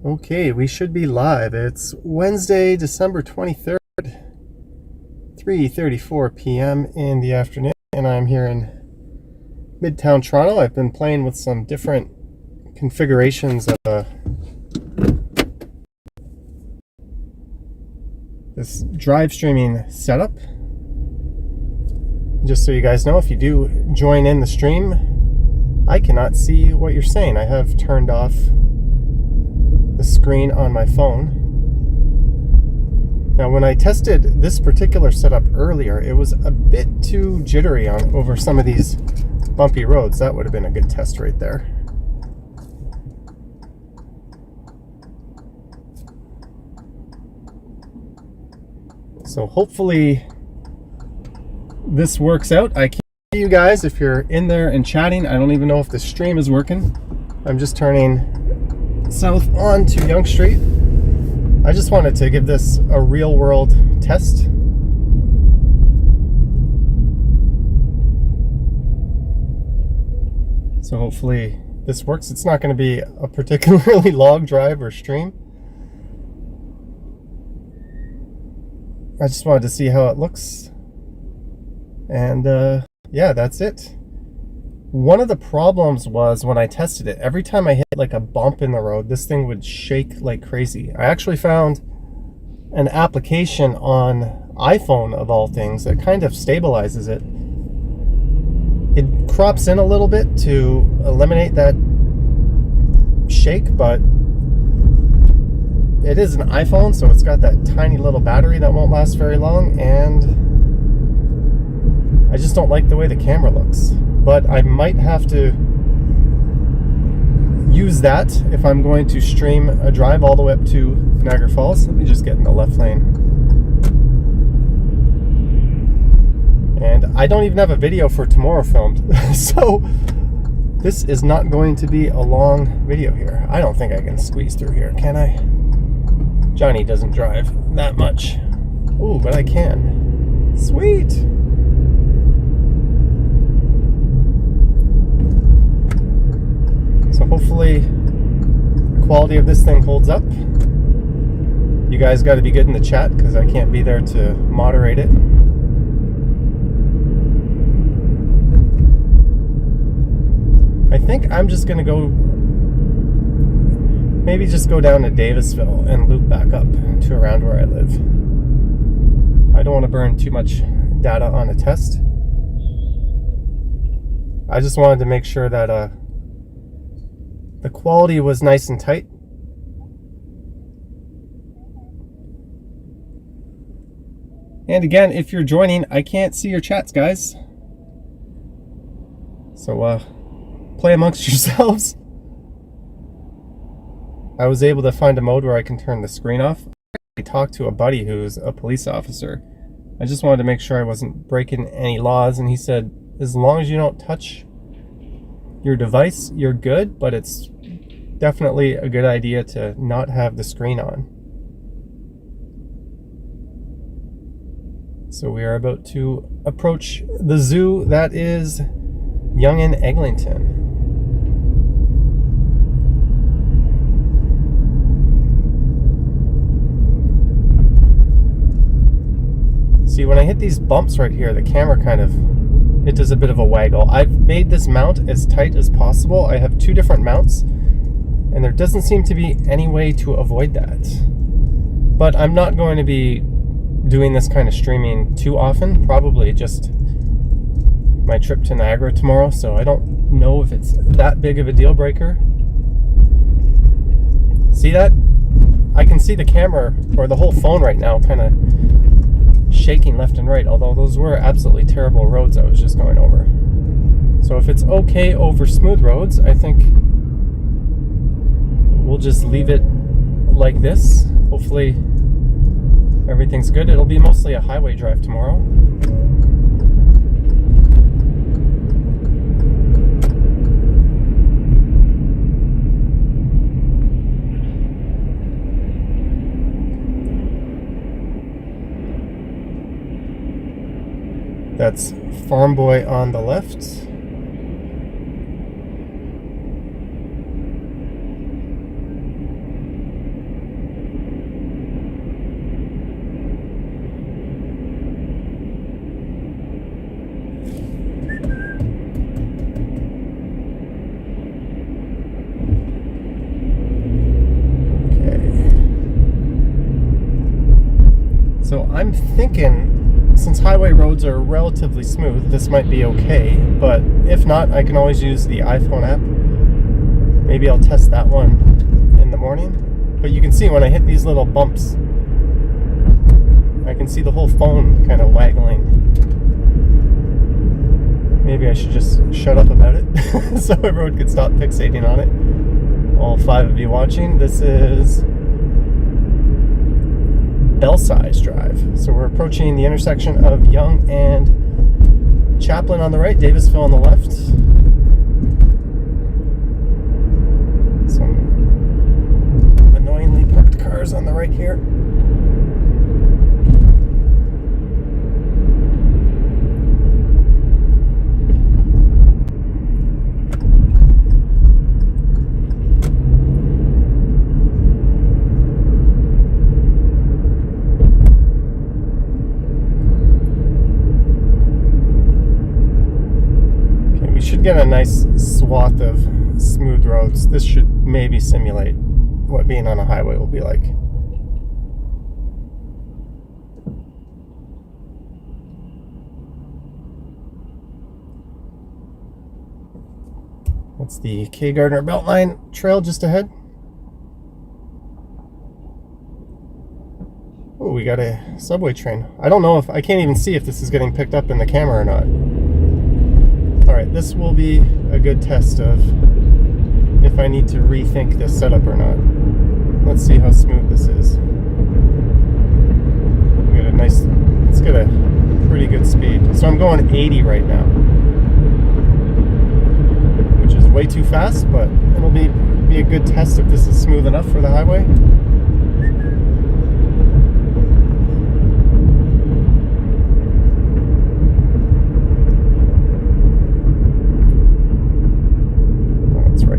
Okay, we should be live. It's Wednesday, December 23rd, 3:34 p.m. in the afternoon, and I'm here in Midtown Toronto. I've been playing with some different configurations of this drive streaming setup. Just so you guys know, if you do join in the stream, I cannot see what you're saying. I have turned off the screen on my phone. Now, when I tested this particular setup earlier, it was a bit too jittery over some of these bumpy roads. That would have been a good test right there. So hopefully this works out. I can't see you guys if you're in there and chatting. I don't even know if the stream is working. I'm just turning south onto Yonge Street. I just wanted to give this a real world test. So hopefully this works. It's not going to be a particularly long drive or stream. I just wanted to see how it looks. And yeah, that's it. One of the problems was when I tested it, every time I hit like a bump in the road, this thing would shake like crazy. I actually found an application on iPhone, of all things, that kind of stabilizes it. It crops in a little bit to eliminate that shake, but it is an iPhone, so it's got that tiny little battery that won't last very long, and I just don't like the way the camera looks. But I might have to use that if I'm going to stream a drive all the way up to Niagara Falls. Let me just get in the left lane. And I don't even have a video for tomorrow filmed. So this is not going to be a long video here. I don't think I can squeeze through here, can I? Johnny doesn't drive that much. Ooh, but I can. Sweet. So hopefully the quality of this thing holds up. You guys got to be good in the chat because I can't be there to moderate it. I think I'm just going to go, maybe just go down to Davisville and loop back up to around where I live. I don't want to burn too much data on a test. I just wanted to make sure that the quality was nice and tight. And again, if you're joining, I can't see your chats, guys. So play amongst yourselves. I was able to find a mode where I can turn the screen off. I talked to a buddy who's a police officer. I just wanted to make sure I wasn't breaking any laws, and he said, as long as you don't touch your device, you're good, but it's definitely a good idea to not have the screen on. So we are about to approach the zoo that is Yonge and Eglinton. See, when I hit these bumps right here, the camera it does a bit of a waggle. I've made this mount as tight as possible. I have two different mounts, and there doesn't seem to be any way to avoid that. But I'm not going to be doing this kind of streaming too often, probably just my trip to Niagara tomorrow, so I don't know if it's that big of a deal breaker. See that? I can see the camera, or the whole phone right now, kind of shaking left and right, although those were absolutely terrible roads I was just going over. So if it's okay over smooth roads, I think we'll just leave it like this. Hopefully everything's good. It'll be mostly a highway drive tomorrow. That's Farm Boy on the left. I'm thinking, since highway roads are relatively smooth, this might be okay, but if not, I can always use the iPhone app. Maybe I'll test that one in the morning. But you can see when I hit these little bumps, I can see the whole phone kind of waggling. Maybe I should just shut up about it so everyone could stop fixating on it. All 5 of you watching, this is Belsize Drive. So we're approaching the intersection of Young and Chaplin on the right, Davisville on the left. Some annoyingly parked cars on the right here. Get a nice swath of smooth roads. This should maybe simulate what being on a highway will be like. That's the K. Gardner Beltline Trail just ahead. Oh, we got a subway train. I don't know if I can't even see if this is getting picked up in the camera or not. Alright, this will be a good test of if I need to rethink this setup or not. Let's see how smooth this is. We got a nice, let's get a pretty good speed. So I'm going 80 right now, which is way too fast, but it'll be a good test if this is smooth enough for the highway.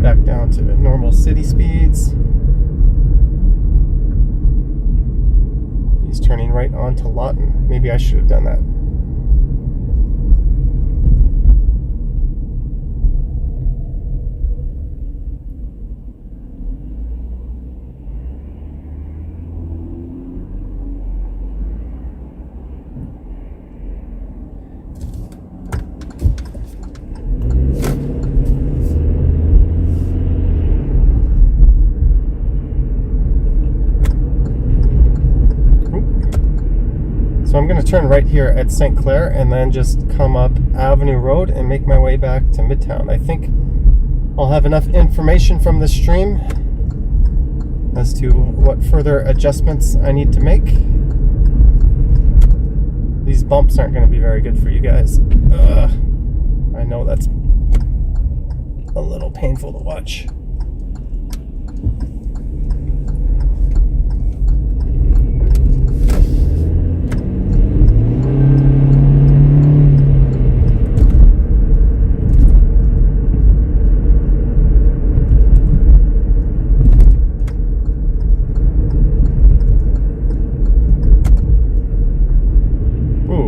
Back down to normal city speeds. He's turning right onto Lawton. Maybe I should have done that. So I'm going to turn right here at St. Clair and then just come up Avenue Road and make my way back to Midtown. I think I'll have enough information from the stream as to what further adjustments I need to make. These bumps aren't going to be very good for you guys. I know that's a little painful to watch.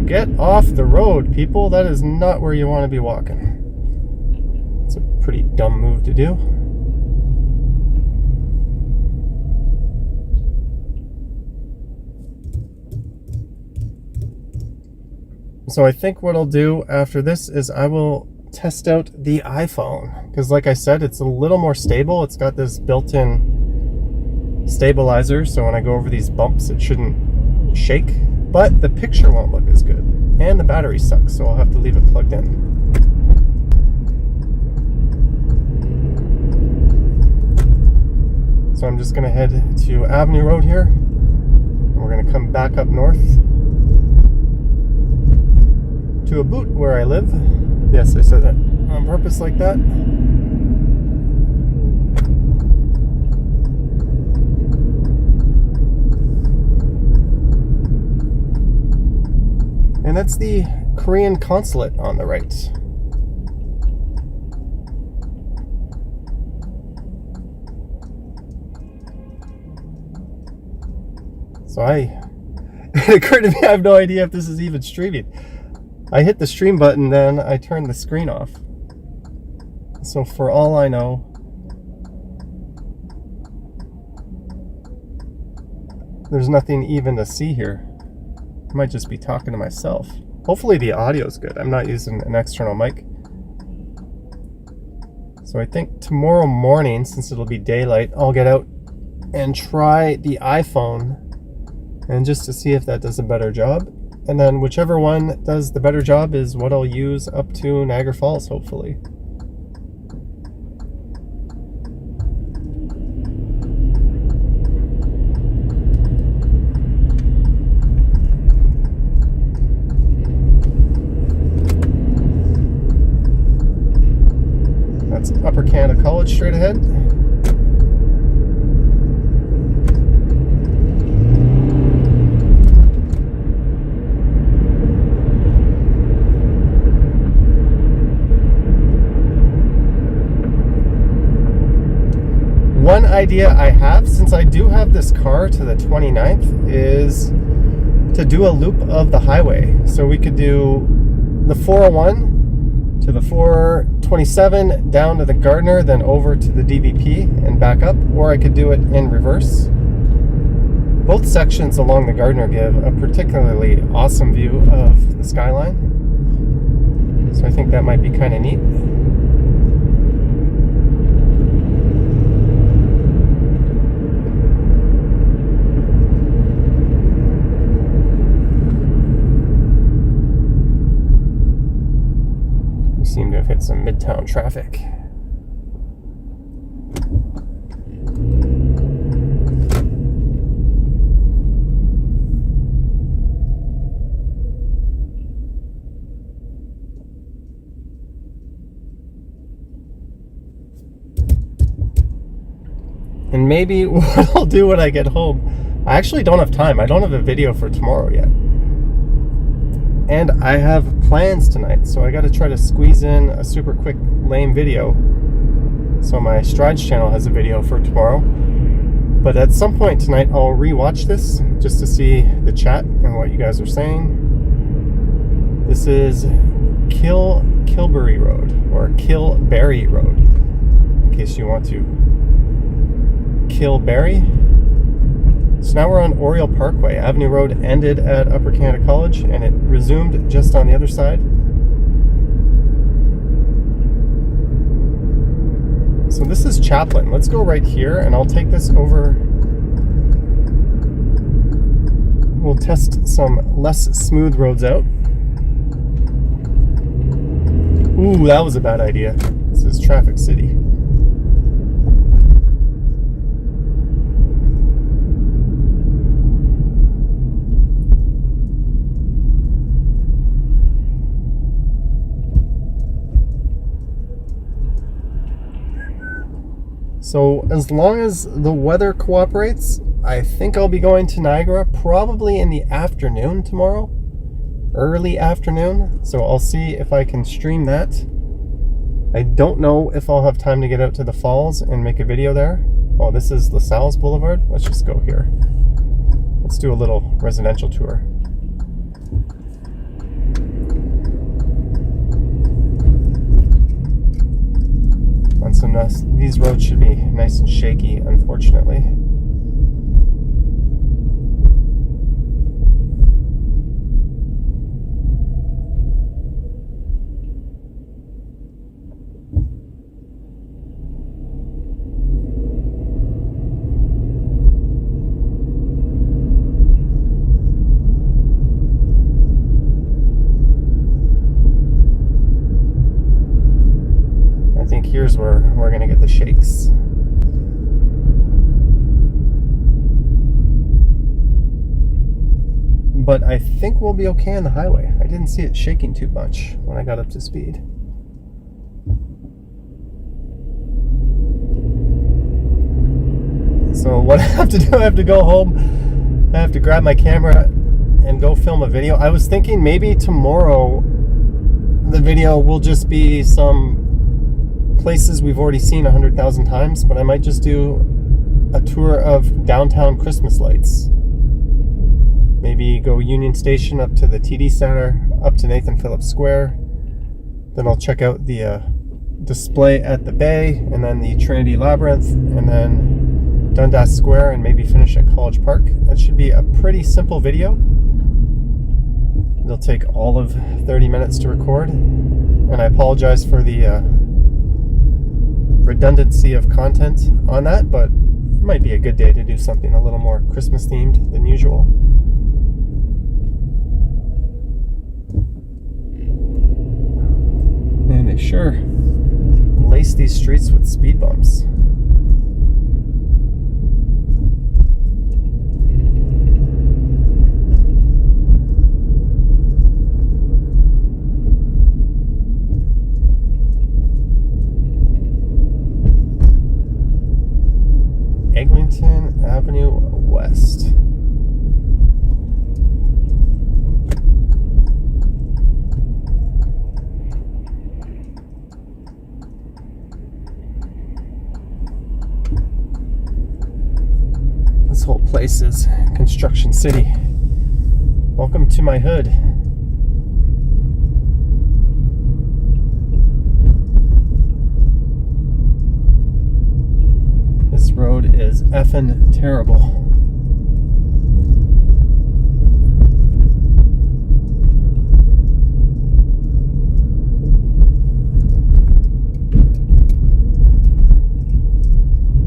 Get off the road, people. That is not where you want to be walking. It's a pretty dumb move to do. So I think what I'll do after this is I will test out the iPhone, because like I said, it's a little more stable. It's got this built-in stabilizer, so when I go over these bumps it shouldn't shake. But the picture won't look as good, and the battery sucks, so I'll have to leave it plugged in. So I'm just going to head to Avenue Road here, and we're going to come back up north to a boot where I live. Yes, I said that on purpose like that. And that's the Korean consulate on the right. So it occurred to me, I have no idea if this is even streaming. I hit the stream button, then I turned the screen off. So for all I know, there's nothing even to see here. I might just be talking to myself. Hopefully the audio's good. I'm not using an external mic. So I think tomorrow morning, since it'll be daylight, I'll get out and try the iPhone, and just to see if that does a better job. And then whichever one does the better job is what I'll use up to Niagara Falls, hopefully. That's Upper Canada College straight ahead. One idea I have, since I do have this car to the 29th, is to do a loop of the highway. So we could do the 401 to the 427 down to the Gardner, then over to the DVP and back up, or I could do it in reverse. Both sections along the Gardner give a particularly awesome view of the skyline. So I think that might be kind of neat. Seem to have hit some Midtown traffic. And maybe what I'll do when I get home, I actually don't have time. I don't have a video for tomorrow yet. And I have plans tonight, so I got to try to squeeze in a super quick lame video so my Strides channel has a video for tomorrow. But at some point tonight I'll rewatch this just to see the chat and what you guys are saying. This is Kilberry Road, or Kilberry Road, in case you want to. Kilberry. So now we're on Oriole Parkway. Avenue Road ended at Upper Canada College and it resumed just on the other side. So this is Chaplin. Let's go right here and I'll take this over. We'll test some less smooth roads out. Ooh, that was a bad idea. This is Traffic City. So as long as the weather cooperates, I think I'll be going to Niagara probably in the afternoon tomorrow, early afternoon. So I'll see if I can stream that. I don't know if I'll have time to get out to the falls and make a video there. Oh, this is LaSalle's Boulevard. Let's just go here. Let's do a little residential tour. On some nice, these roads should be nice and shaky, unfortunately. I think here's where we're going to get the shakes. But I think we'll be okay on the highway. I didn't see it shaking too much when I got up to speed. So what I have to do, I have to go home. I have to grab my camera and go film a video. I was thinking maybe tomorrow the video will just be some places we've already seen 100,000 times, but I might just do a tour of downtown Christmas lights. Maybe go Union Station up to the TD Center, up to Nathan Phillips Square. Then I'll check out the display at the Bay, and then the Trinity Labyrinth, and then Dundas Square, and maybe finish at College Park. That should be a pretty simple video. It'll take all of 30 minutes to record, and I apologize for the redundancy of content on that, but it might be a good day to do something a little more Christmas themed than usual. And they sure lace these streets with speed bumps. Eglinton Avenue West. This whole place is Construction City. Welcome to my hood. This road is effing terrible.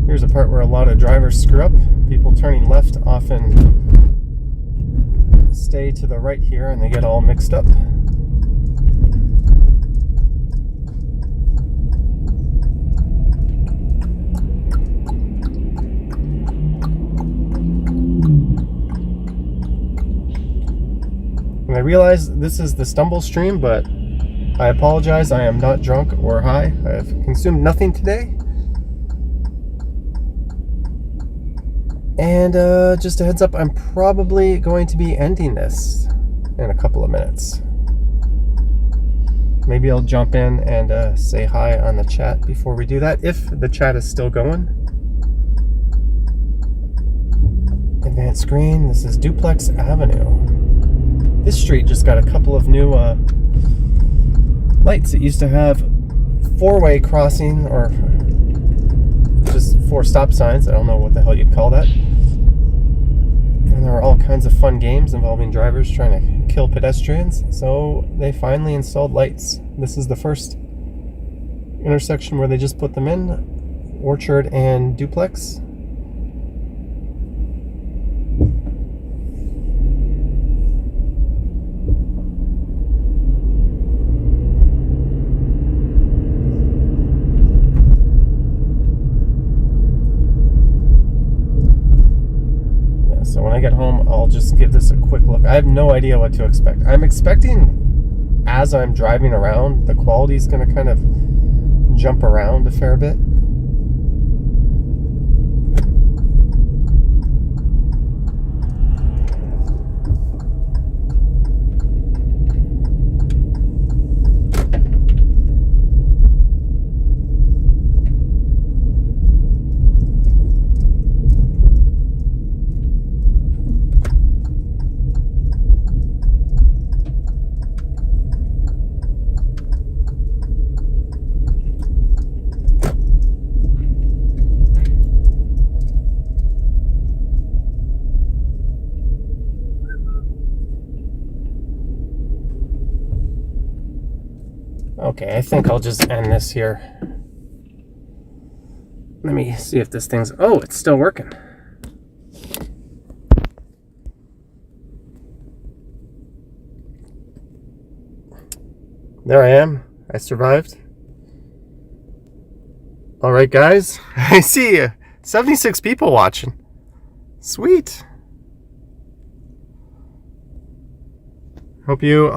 Here's a part where a lot of drivers screw up. People turning left often stay to the right here and they get all mixed up. And I realize this is the stumble stream, but I apologize. I am not drunk or high. I have consumed nothing today. And just a heads up, I'm probably going to be ending this in a couple of minutes. Maybe I'll jump in and say hi on the chat before we do that, if the chat is still going. Advanced screen, this is Duplex Avenue. This street just got a couple of new lights. It used to have four-way crossing, or just 4 stop signs. I don't know what the hell you'd call that. And there are all kinds of fun games involving drivers trying to kill pedestrians. So they finally installed lights. This is the first intersection where they just put them in. Orchard and Duplex. So when I get home, I'll just give this a quick look. I have no idea what to expect. I'm expecting, as I'm driving around, the quality is going to kind of jump around a fair bit. Okay, I think I'll just end this here. Let me see if this thing's... Oh, it's still working. There I am. I survived. All right, guys. I see you. 76 people watching. Sweet. Hope you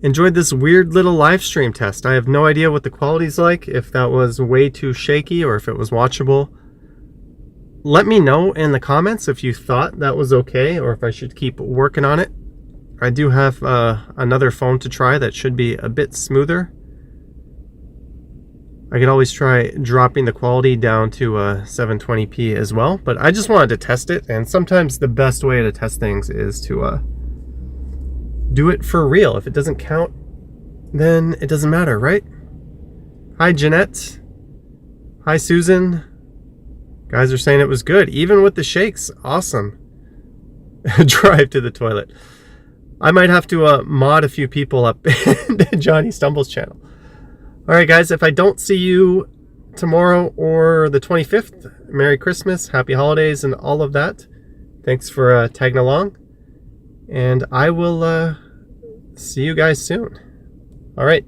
enjoyed this weird little live stream test. I have no idea what the quality's like, if that was way too shaky or if it was watchable. Let me know in the comments if you thought that was okay or if I should keep working on it. I do have another phone to try that should be a bit smoother. I could always try dropping the quality down to 720p as well, but I just wanted to test it, and sometimes the best way to test things is to do it for real. If it doesn't count, then it doesn't matter, right? Hi, Jeanette. Hi, Susan. Guys are saying it was good, even with the shakes. Awesome. Drive to the toilet. I might have to mod a few people up in Johnny Stumbles channel. All right, guys, if I don't see you tomorrow or the 25th, Merry Christmas, Happy Holidays, and all of that. Thanks for tagging along. And I will see you guys soon. All right.